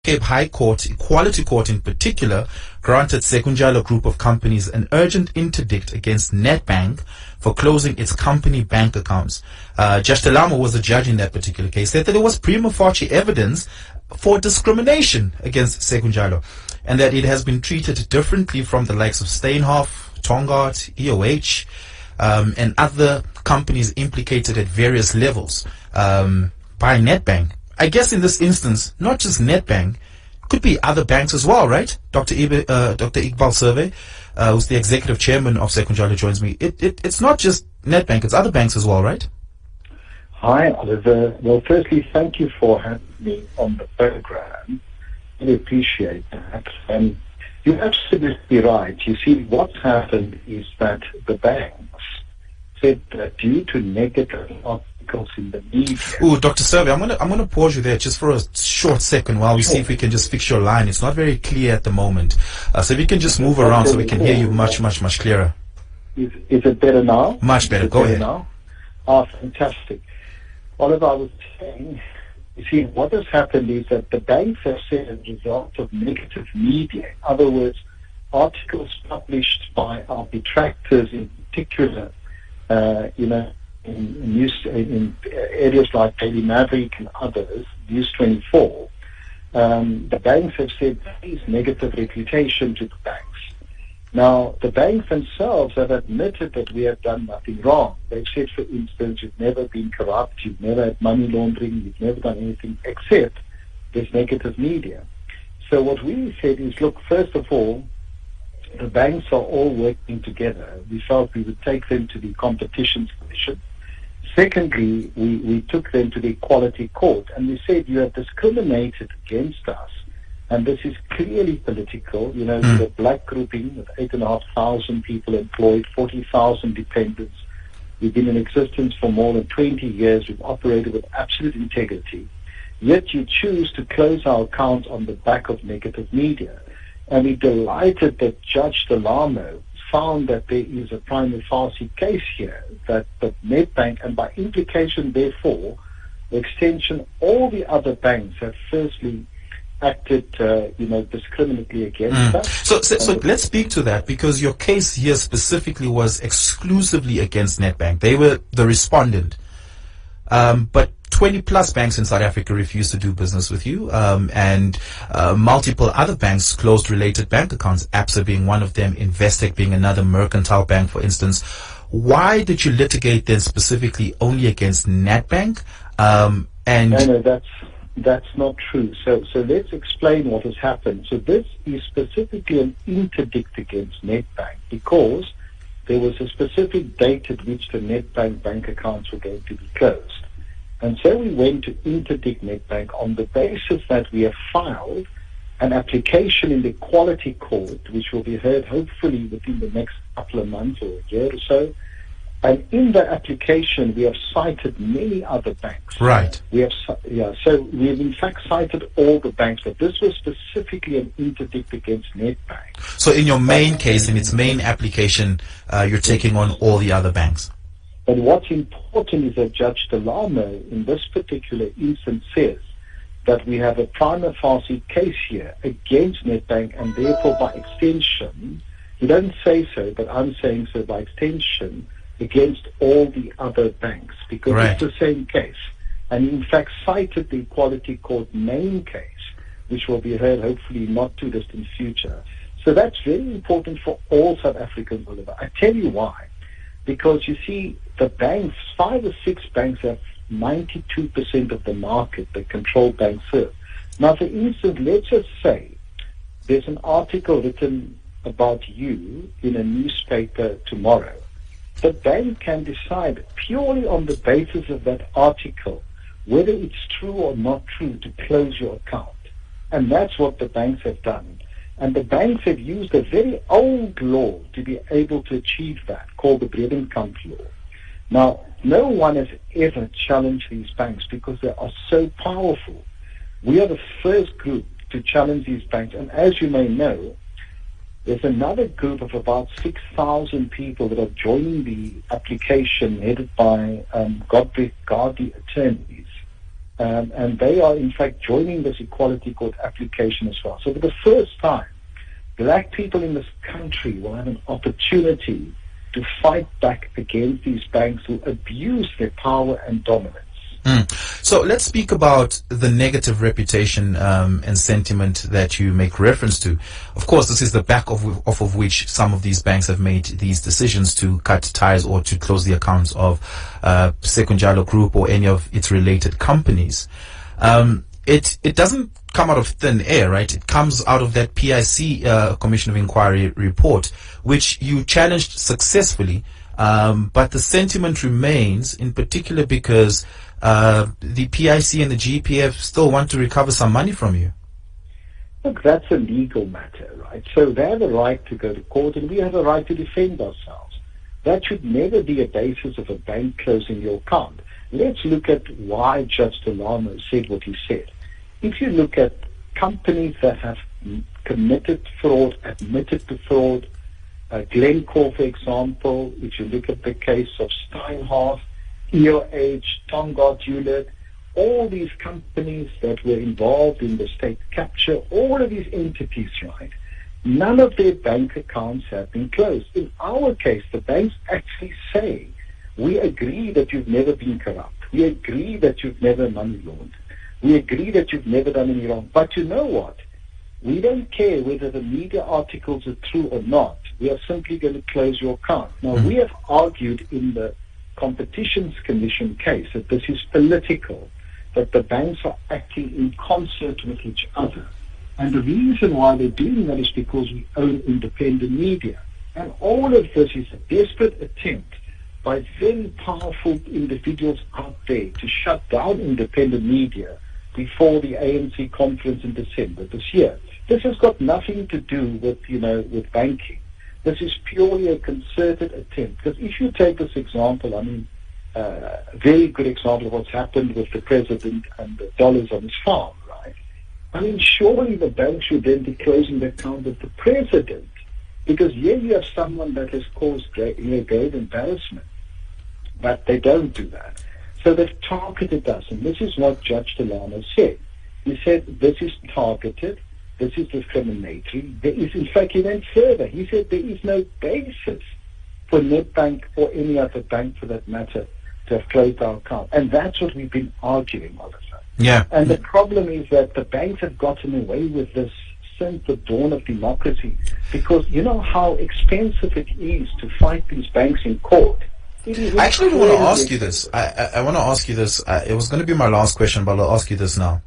Cape High Court, Equality Court in particular, granted Sekunjalo Group of Companies an urgent interdict against Nedbank for closing its company bank accounts. Judge Delamo was the judge in that particular case, said that there was prima facie evidence for discrimination against Sekunjalo, and that it has been treated differently from the likes of Steinhoff, Tongart, EOH, and other companies implicated at various levels by Nedbank. I guess in this instance, not just Nedbank, could be other banks as well, right? Dr. Iqbal Survé, who's the executive chairman of Sekunjalo, joins me. It's not just Nedbank, it's other banks as well, right? Hi, Oliver. Well, firstly, thank you for having me on the program. I really appreciate that. You're absolutely right. You see, what's happened is that the banks said that due to negative articles in the media. Ooh, Dr. Survé, I'm gonna pause you there just for a short second while we see if we can just fix your line. It's not very clear at the moment, so if you can just move around so we can hear you much clearer. Is it better now? Much better. Go ahead. Now? Oh, fantastic. Oliver, I was saying, you see, what has happened is that the banks have said as a result of negative media, in other words, articles published by our detractors in particular, in areas like Daily Maverick and others, News 24, the banks have said there is negative reputation to the banks. Now, the banks themselves have admitted that we have done nothing wrong. They've said, for instance, you've never been corrupt, you've never had money laundering, you've never done anything except this negative media. So what we said is, look, first of all, the banks are all working together. We felt we would take them to the Competitions Commission. Secondly, we took them to the Equality Court, and we said, you have discriminated against us, and this is clearly political. You know, the black grouping with 8,500 people employed, 40,000 dependents. We've been in existence for more than 20 years. We've operated with absolute integrity. Yet you choose to close our accounts on the back of negative media. And we're delighted that Judge Delamo found that there is a prima facie case here, that Nedbank, and by implication, therefore, the extension, all the other banks have firstly acted, discriminatorily against us. So let's speak to that, because your case here specifically was exclusively against Nedbank. They were the respondent. But 20 plus banks in South Africa refused to do business with you, and multiple other banks closed related bank accounts, ABSA being one of them, Investec being another, mercantile bank, for instance. Why did you litigate then specifically only against Nedbank? No, that's not true. So let's explain what has happened. So this is specifically an interdict against Nedbank because there was a specific date at which the Nedbank bank accounts were going to be closed. And so we went to interdict Nedbank on the basis that we have filed an application in the Equality Court, which will be heard hopefully within the next couple of months or a year or so. And in that application, we have cited many other banks. Right. So we have in fact cited all the banks, but this was specifically an interdict against Nedbank. So in your main case, in its main application, you're taking on all the other banks. But what's important is that Judge Delamo, in this particular instance, says that we have a prima facie case here against Nedbank, and therefore, by extension, he doesn't say so, but I'm saying so by extension, against all the other banks, because Right. It's the same case. And in fact cited the Equality Court main case, which will be heard hopefully not too distant future. So that's very important for all South Africans, Oliver. I tell you why. Because you see, the banks, 5 or 6 banks have 92% of the market that control bank serve. Now, for instance, let's just say there's an article written about you in a newspaper tomorrow. The bank can decide purely on the basis of that article whether it's true or not true to close your account. And that's what the banks have done. And the banks have used a very old law to be able to achieve that, called the Bredenkamp law. Now, no one has ever challenged these banks because they are so powerful. We are the first group to challenge these banks. And as you may know, there's another group of about 6,000 people that are joining the application headed by Godfrey Gardy attorneys. And they are, in fact, joining this Equality Court application as well. So for the first time, black people in this country will have an opportunity to fight back against these banks who abuse their power and dominance. So let's speak about the negative reputation and sentiment that you make reference to. Of course, this is the back off of which some of these banks have made these decisions to cut ties or to close the accounts of Sekunjalo Group or any of its related companies. It doesn't come out of thin air, right? It comes out of that PIC Commission of Inquiry report, which you challenged successfully. But the sentiment remains, in particular because the PIC and the GPF still want to recover some money from you. Look, that's a legal matter, right? So they have a right to go to court and we have a right to defend ourselves. That should never be a basis of a bank closing your account. Let's look at why Judge Delano said what he said. If you look at companies that have committed fraud, admitted to fraud, Glencore, for example, if you look at the case of Steinhoff, EOH, Tongaat Hewlett, all these companies that were involved in the state capture, all of these entities, right, none of their bank accounts have been closed. In our case, the banks actually say, we agree that you've never been corrupt. We agree that you've never money laundered. We agree that you've never done any wrong. But you know what? We don't care whether the media articles are true or not. We are simply going to close your account. Now, we have argued in the Competitions Commission case that this is political, that the banks are acting in concert with each other. And the reason why they're doing that is because we own independent media. And all of this is a desperate attempt by very powerful individuals out there to shut down independent media before the ANC conference in December this year. This has got nothing to do with, with banking. This is purely a concerted attempt. Because if you take this example, very good example of what's happened with the president and the dollars on his farm, right? Surely the bank should then be closing the account of the president. Because here you have someone that has caused grave embarrassment. But they don't do that. So they've targeted us. And this is what Judge Delano said. He said, this is targeted. This is discriminatory. There is, in fact, he went further. He said there is no basis for Nedbank or any other bank, for that matter, to have closed our account. And that's what we've been arguing, Oliver. Yeah. And the problem is that the banks have gotten away with this since the dawn of democracy. Because you know how expensive it is to fight these banks in court. I actually want to ask you this. I want to ask you this. It was going to be my last question, but I'll ask you this now.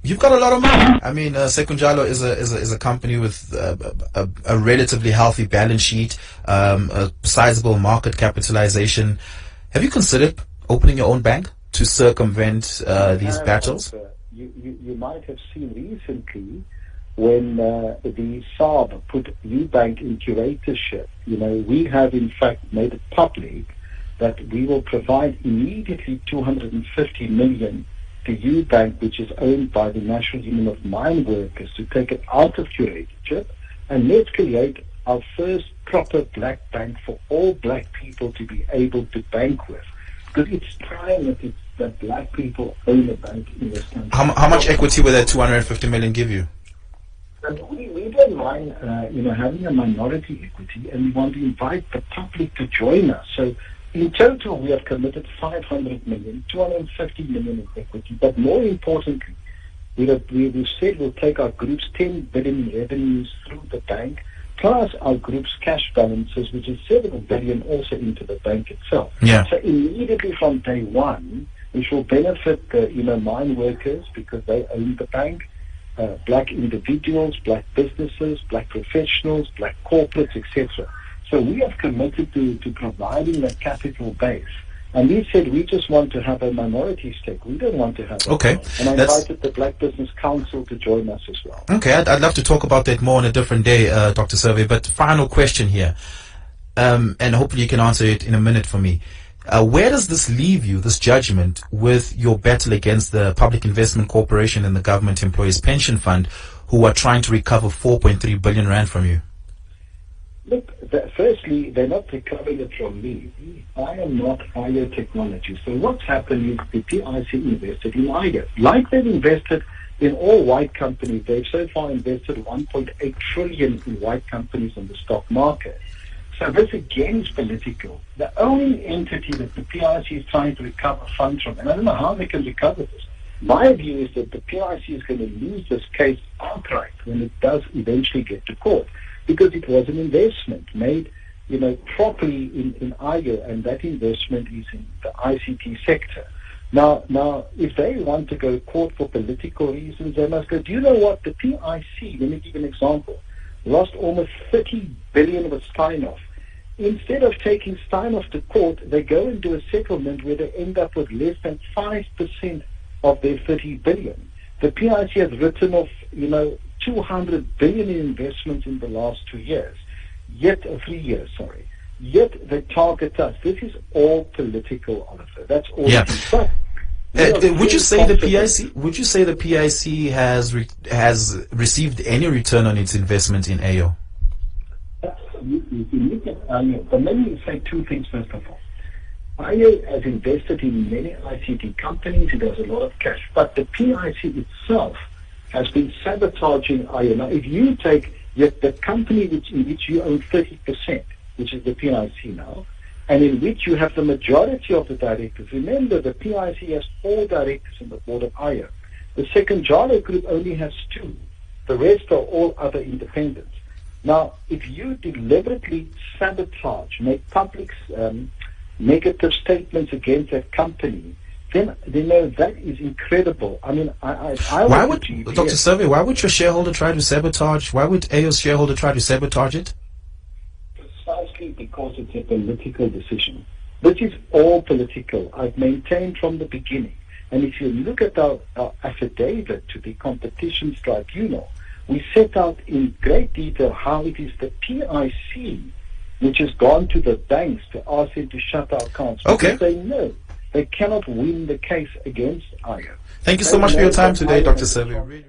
You've got a lot of money. Sekunjalo is a company with a relatively healthy balance sheet, a sizable market capitalization. Have you considered opening your own bank to circumvent these battles? You might have seen recently when the SARB put Nedbank in curatorship. We have in fact made it public that we will provide immediately 250 million to Nedbank, which is owned by the National Union of Mine Workers, to take it out of curatorship, and let's create our first proper black bank for all black people to be able to bank with. Because it's time that black people own a bank in this country. How much equity will that 250 million give you? We don't mind, having a minority equity, and we want to invite the public to join us. So in total, we have committed 500 million, 250 million in equity. But more importantly, we've said we'll take our group's 10 billion in revenues through the bank, plus our group's cash balances, which is 7 billion, also into the bank itself. Yeah. So immediately from day one, which will benefit the mine workers because they own the bank, black individuals, black businesses, black professionals, black corporates, etc. So we have committed to providing that capital base. And we said we just want to have a minority stake. We don't want to have a Okay. And I invited the Black Business Council to join us as well. Okay, I'd love to talk about that more on a different day, Dr. Survé. But final question here, and hopefully you can answer it in a minute for me. Where does this leave you, this judgment, with your battle against the Public Investment Corporation and the Government Employees Pension Fund, who are trying to recover 4.3 billion rand from you? Look, firstly, they're not recovering it from me. I am not IO Technology. So what's happened is the PIC invested in IO. Like they've invested in all white companies, they've so far invested 1.8 trillion in white companies on the stock market. So this again is political. The only entity that the PIC is trying to recover funds from, and I don't know how they can recover this. My view is that the PIC is going to lose this case outright when it does eventually get to court, because it was an investment made, properly in IO, and that investment is in the ICT sector. Now, if they want to go to court for political reasons, they must go. Do you know what? The PIC, let me give you an example, lost almost 30 billion with Steinhoff. Instead of taking Steinhoff to court, they go and do a settlement where they end up with less than 5% of their 30 billion. The PIC has written off, 200 billion in investments in the last 2 years, yet 3 years, sorry. Yet they target us. This is all political, Oliver. That's all. Yeah. But would you say the PIC? Would you say the PIC has received any return on its investment in AO? Absolutely. If you look at AO, but let me say two things first of all. IO has invested in many ICT companies. It has a lot of cash. But the PIC itself has been sabotaging IO. Now, if you take the company in which you own 30%, which is the PIC now, and in which you have the majority of the directors. Remember, the PIC has 4 directors on the board of IO. The Sekunjalo group only has 2. The rest are all other independents. Now, if you deliberately sabotage, make public negative statements against that company, then that is incredible. I mean, why would Dr. Survé? Why would your shareholder try to sabotage? Why would AO's shareholder try to sabotage it? Precisely because it's a political decision. This is all political. I've maintained from the beginning. And if you look at our affidavit to the Competitions Tribunal, we set out in great detail how it is the PIC which has gone to the banks to ask them to shut our accounts. Okay. Because they know they cannot win the case against IO. Thank you so much for your time today, Dr. Survé.